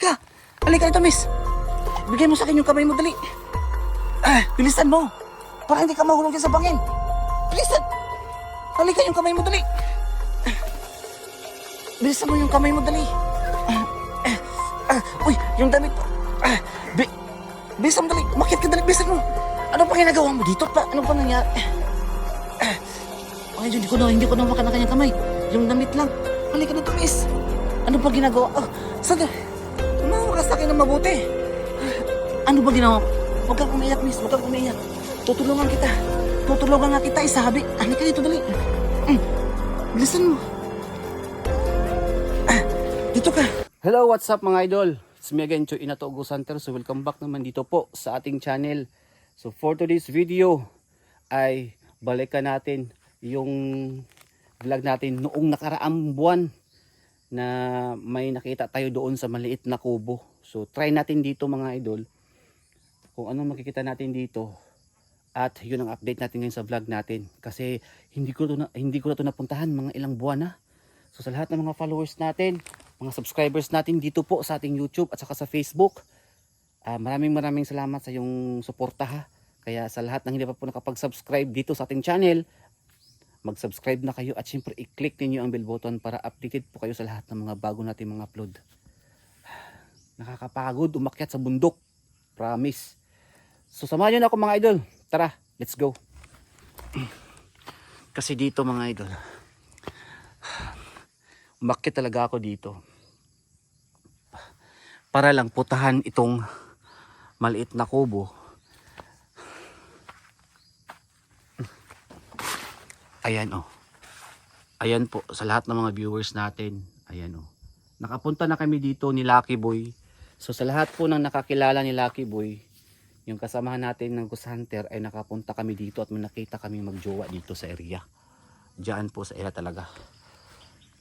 Halika! Halika ito, miss! Bigay mo sa akin yung kamay mo, dali! Bilisan mo! Para hindi ka mahulog sa bangin! Bilisan! Halika yung kamay mo, dali! Bilisan mo yung kamay mo, dali! Uy! Yung damit mo! Bilisan mo, dali! Umakyat ka, dali! Bilisan mo! Ano pa ginagawa mo dito? Ano pa nangyari? Ay, hindi ko na makan ang kanyang kamay. Yung damit lang. Halika na to, miss. Ano pa ginagawa? Saan? Umawa ka sa akin ng mabuti. Ano ba ginawa? Huwag kang umiyak, miss. Huwag kang umiyak. Tutulungan kita. Tutulungan nga kita, isabi. Halika dito, dali. Bilisan mo. Dito ka. Hello, what's up mga idol? It's me again, Choy Inato Go Center. So welcome back naman dito po sa ating channel. So for today's video ay balikan natin yung vlog natin noong nakaraang buwan na may nakita tayo doon sa maliit na kubo. So try natin dito mga idol kung anong makikita natin dito. At yun ang update natin ngayon sa vlog natin. Kasi hindi ko na to napuntahan mga ilang buwan na. So sa lahat ng mga followers natin, mga subscribers natin dito po sa ating YouTube at saka sa Facebook, maraming salamat sa yung suporta ha. Kaya sa lahat ng hindi pa po nakapag-subscribe dito sa ating channel, mag-subscribe na kayo at syempre i-click niyo ang bell button para updated po kayo sa lahat ng mga bago nating mga upload. Nakakapagod umakyat sa bundok, promise. So samahan niyo na ako mga idol. Tara, let's go. Kasi dito mga idol, umakyat talaga ako dito para lang putahan itong maliit na kubo. Ayan oh. Ayan po sa lahat ng mga viewers natin. Ayan oh. Nakapunta na kami dito ni Lucky Boy. So sa lahat po ng nakakilala ni Lucky Boy, yung kasamahan natin ng Ghost Hunter ay nakapunta kami dito at may nakita kami magjowa dito sa area. Diyan po sa area talaga.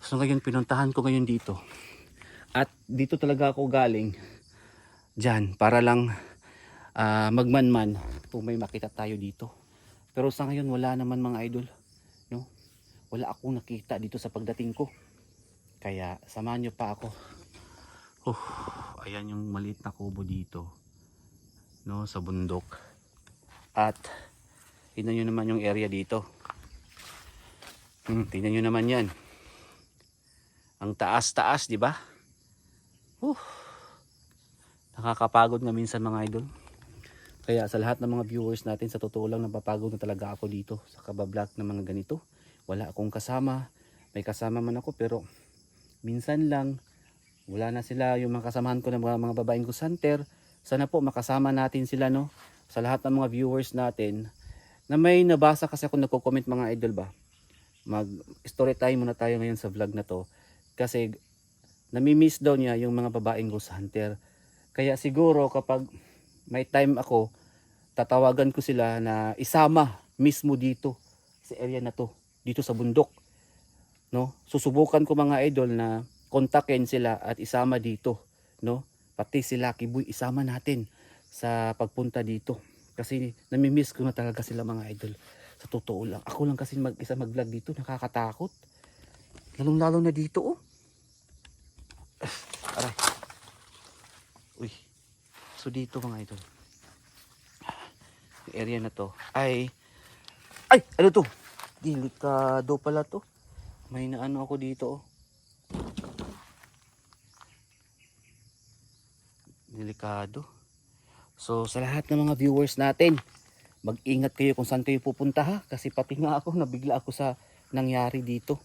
So ngayon pinuntahan ko ngayon dito. At dito talaga ako galing. Diyan para lang magmanman kung may makita tayo dito. Pero sa ngayon wala naman mga idol. No? Wala akong nakita dito sa pagdating ko. Kaya samahan nyo pa ako. Ayan yung maliit na kubo dito. No, sa bundok. At tingnan nyo naman yung area dito. Tingnan nyo naman yan. Ang taas-taas, di ba? Nakakapagod nga minsan mga idol. Kaya sa lahat ng mga viewers natin, sa totoo lang napapagod na talaga ako dito sa kabablog ng mga ganito. Wala akong kasama. May kasama man ako pero minsan lang wala na sila yung mga kasamahan ko ng mga babaeng Ghost Hunter. Sana po makasama natin sila no. Sa lahat ng mga viewers natin na may nabasa kasi ako nagko-comment mga idol ba. Mag story time muna tayo ngayon sa vlog na to. Kasi nami-miss daw niya yung mga babaeng Ghost Hunter. Kaya siguro kapag may time ako, tatawagan ko sila na isama mismo dito sa area na to, dito sa bundok. No? Susubukan ko mga idol na kontakin sila at isama dito, no? Pati si Lucky Boy isama natin sa pagpunta dito. Kasi nami-miss ko na talaga sila mga idol. Sa totoo lang, ako lang kasi mag-isa mag-vlog dito, nakakatakot. Lalong-lalo na dito oh. Aray. Uy. So dito mga idol. Yung area na to ay ano to? Delikado pala to. May naano ako dito oh. Delikado. So sa lahat ng mga viewers natin, mag-ingat kayo kung saan kayo pupunta ha. Kasi pati nga ako, nabigla ako sa nangyari dito.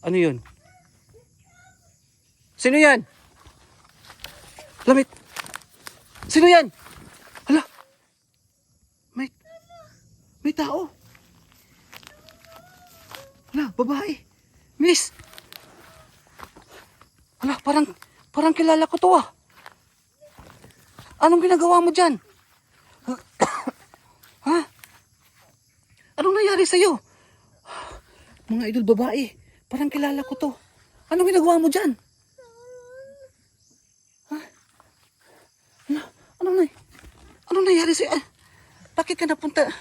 Ano yun? Sino yan? Lamit. Sino yan? Hala. May tao. Hala, babae. Miss. Hala, parang kilala ko to ah. Anong ginagawa mo dyan? Ha? Anong nangyari sa'yo? Mga idol babae. Parang kilala ko to. Anong ginagawa mo dyan? Ha? Anong nangyari sa'yo? Bakit ka napunta?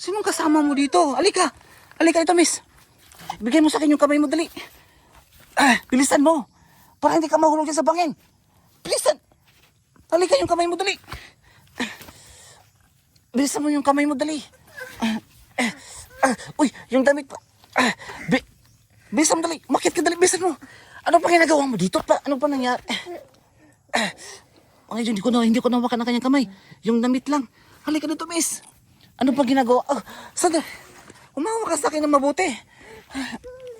Sinong kasama mo dito? Halika. Halika dito, miss. Bigay mo sa akin yung kamay mo, dali. Bilisan mo. Para hindi ka mahulog dyan sa bangin. Bilisan. Halika yung kamay mo, dali. Bilisan mo yung kamay mo, dali. Uy, yung damit pa. Bilisan mo, dali. Makit ka, dali. Bilisan mo. Ano pa ginagawa mo dito? Ano pa nangyari? Ay, hindi ko nawakan ang kanyang kamay. Yung damit lang. Halika dito, miss. Ano pa ginagawa? Sandali. Umawa ka sa akin ng mabuti.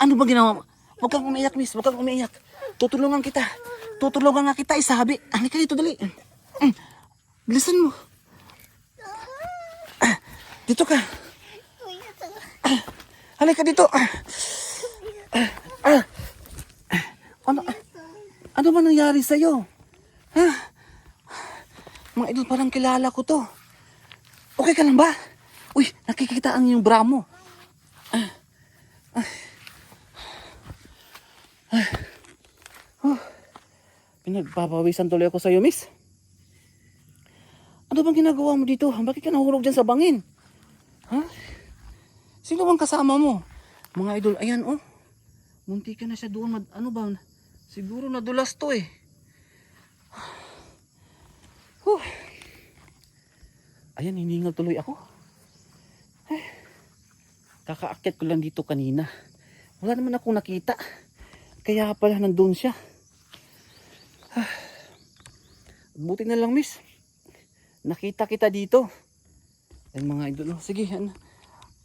Ano ba ginawa mo? Huwag kang umiiyak, miss. Huwag kang umiiyak. Tutulungan kita. Tutulungan nga kita, isabi. Halika dito, dali. Bilisan mo. Dito ka. Halika dito. Ano ba nangyari sa'yo? Ha? Mga idol, parang kilala ko to. Okay ka lang ba? Uy, nakikita ang yung bra mo. Pinagpapawisan tuloy ako sa'yo, miss. Ano bang ginagawa mo dito? Bakit ka nahulog dyan sa bangin? Ha? Sino bang kasama mo? Mga idol, ayan oh. Munti ka na siya doon. Ano ba? Siguro nadulas to eh. Ayan, hiningal tuloy ako. Kakaakyat ko lang dito kanina. Wala naman akong nakita. Kaya pala nandun siya. Buti na lang, miss. Nakita kita dito. Ayan mga idol. Sige,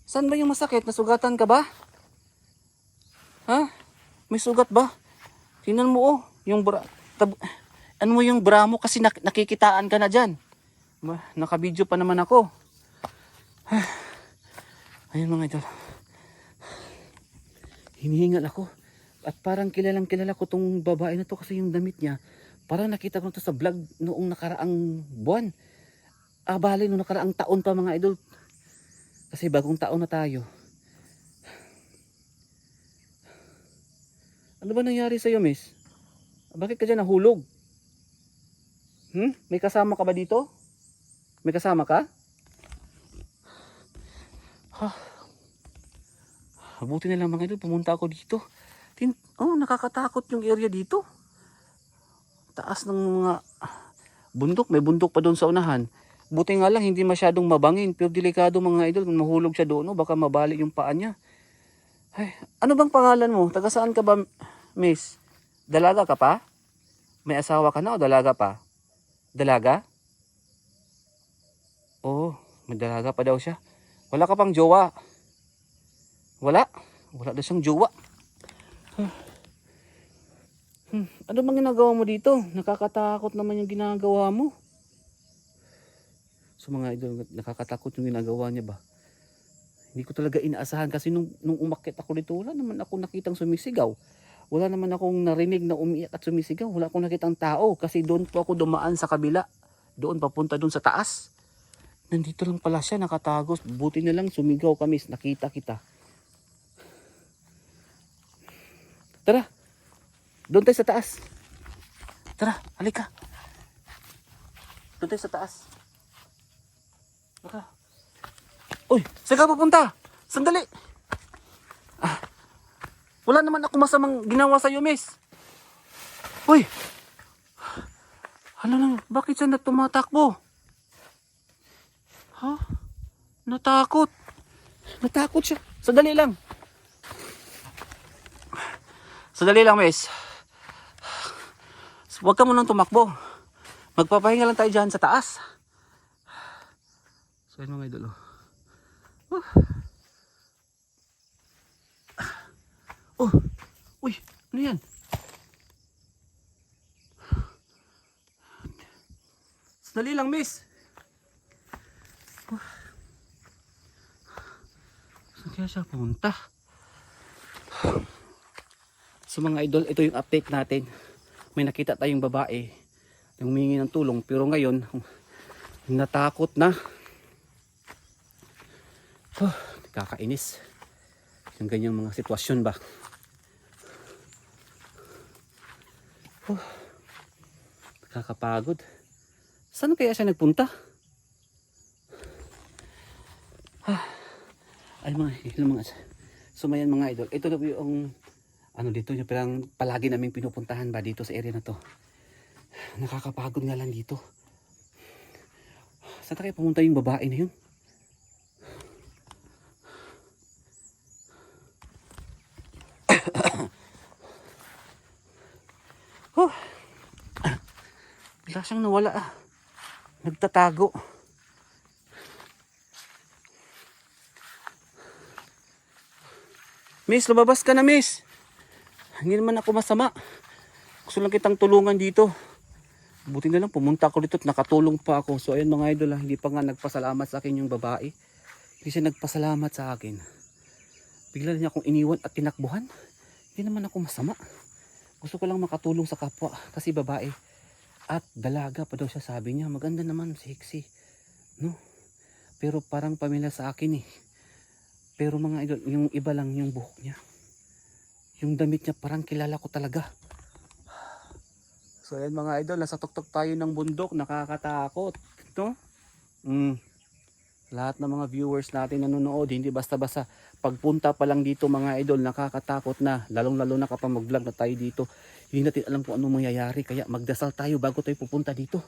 saan ba yung masakit? Nasugatan ka ba? Ha? May sugat ba? Tingnan mo oh. Yung ano mo yung bra mo kasi nakikitaan ka na dyan. Nakabidyo pa naman ako. Ayun mga idol. Hinihingal ako. At parang kilalang kilala ko tong babae na to kasi yung damit niya. Parang nakita ko na to sa vlog noong nakaraang buwan. Bali noong nakaraang taon pa mga idol. Kasi bagong taon na tayo. Ano ba nangyari sa'yo, miss? Bakit ka dyan nahulog? May kasama ka ba dito? May kasama ka? Buti na lang mga idol, pumunta ako dito. Nakakatakot yung area dito. Taas ng mga bundok. May bundok pa doon sa unahan. Buti nga lang, hindi masyadong mabangin. Pero delikado mga idol, kung mahulog siya doon, baka mabali yung paa niya. Ay, ano bang pangalan mo? Taga saan ka ba, miss? Dalaga ka pa? May asawa ka na o dalaga pa? Dalaga? Oo, may dalaga pa daw siya. Wala ka pang jowa? Wala? Wala daw siyang jowa. Ano bang ginagawa mo dito? Nakakatakot naman yung ginagawa mo. So mga idol, nakakatakot yung ginagawa niya ba? Hindi ko talaga inaasahan kasi nung umakyat ako dito, wala naman ako nakitang sumisigaw. Wala naman akong narinig na umiiyak at sumisigaw. Wala akong nakitang tao kasi doon po ako dumaan sa kabila. Doon papunta doon sa taas. Nandito lang pala siya nakatagos. Buti na lang sumigaw kami. Nakita kita. Tara. Doon tayo sa taas. Tara, halika. Doon tayo sa taas. Tara. Uy, saan ka pupunta? Sandali. Wala naman ako masamang ginawa sa'yo, miss. Uy. Ano lang, bakit siya na tumatakbo? Ha? Natakot. Natakot siya. Sandali lang. Sandali lang, miss. Huwag ka munang tumakbo. Magpapahinga lang tayo dyan sa taas. So yun mga idol. Uy, ano yan? Sandali lang, miss. Saan kaya siya pumunta? So mga idol, ito yung update natin. May nakita tayong babae yung humingi ng tulong, pero ngayon natakot na. Nakakainis yung ganyang mga sitwasyon ba. Nakakapagod. Saan kaya siya nagpunta? Ay mga so mayan mga idol, ito na po yung ano dito yung parang palagi naming pinupuntahan ba dito sa area na to. Nakakapagod nga lang dito. Saan tayo pumunta yung babae na yun? Oh, bigla siyang nawala ah. Nagtatago. Miss, lumabas ka na miss. Hindi naman ako masama. Gusto lang kitang tulungan dito. Buti na lang pumunta ako dito at nakatulong pa ako. So ayun mga idol, hindi pa nga nagpasalamat sa akin yung babae. Hindi siya nagpasalamat sa akin. Bigla niya akong iniwan at tinakbuhan. Hindi naman ako masama. Gusto ko lang makatulong sa kapwa kasi babae. At dalaga pa daw siya, sabi niya. Maganda naman, sexy. No? Pero parang pamilya sa akin eh. Pero mga idol, yung iba lang yung buhok niya. Yung damit niya parang kilala ko talaga. So ayan mga idol, nasa tuktok tayo ng bundok, nakakatakot. No? Lahat ng mga viewers natin nanonood, hindi basta-basta. Pagpunta pa lang dito mga idol, nakakatakot na. Lalong-lalo na kapag mag-vlog na tayo dito. Hindi natin alam kung ano mangyayari. Kaya magdasal tayo bago tayo pupunta dito.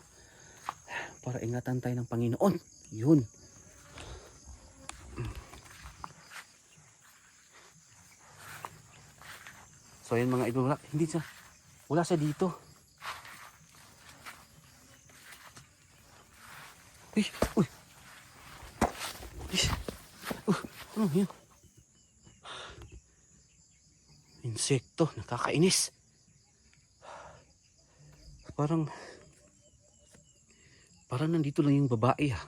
Para ingatan tayo ng Panginoon. Yun. So ayan mga idol, wala siya dito. Uy, uy. Ano yun? Insekto, nakakainis. Parang nandito lang yung babae ha.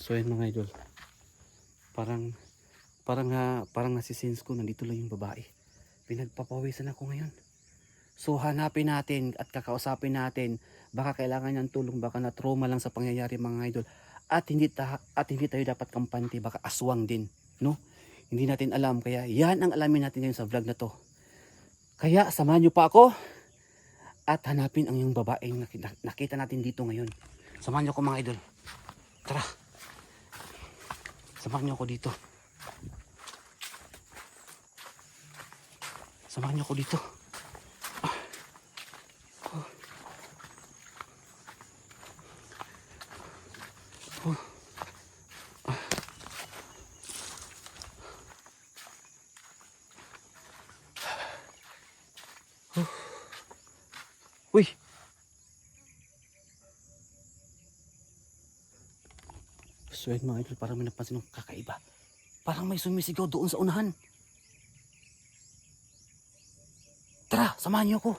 So yun mga idol, parang nasisense ko nandito lang yung babae. Pinagpapawisan ako ngayon. So hanapin natin at kakausapin natin. Baka kailangan niyang tulong, baka na trauma lang sa pangyayari mga idol. At hindi tayo dapat kampante, baka aswang din, no? Hindi natin alam, kaya yan ang alamin natin ngayon sa vlog na to. Kaya samahan niyo pa ako at hanapin ang yung babaeng nakita natin dito ngayon. Samahan niyo ako mga idol. Tara. Samahan niyo ako dito. Samahan niyo ako dito. Uy! So yun mga idol, parang may napansin ng kakaiba. Parang may sumisigaw doon sa unahan. Tara, samahan niyo ako.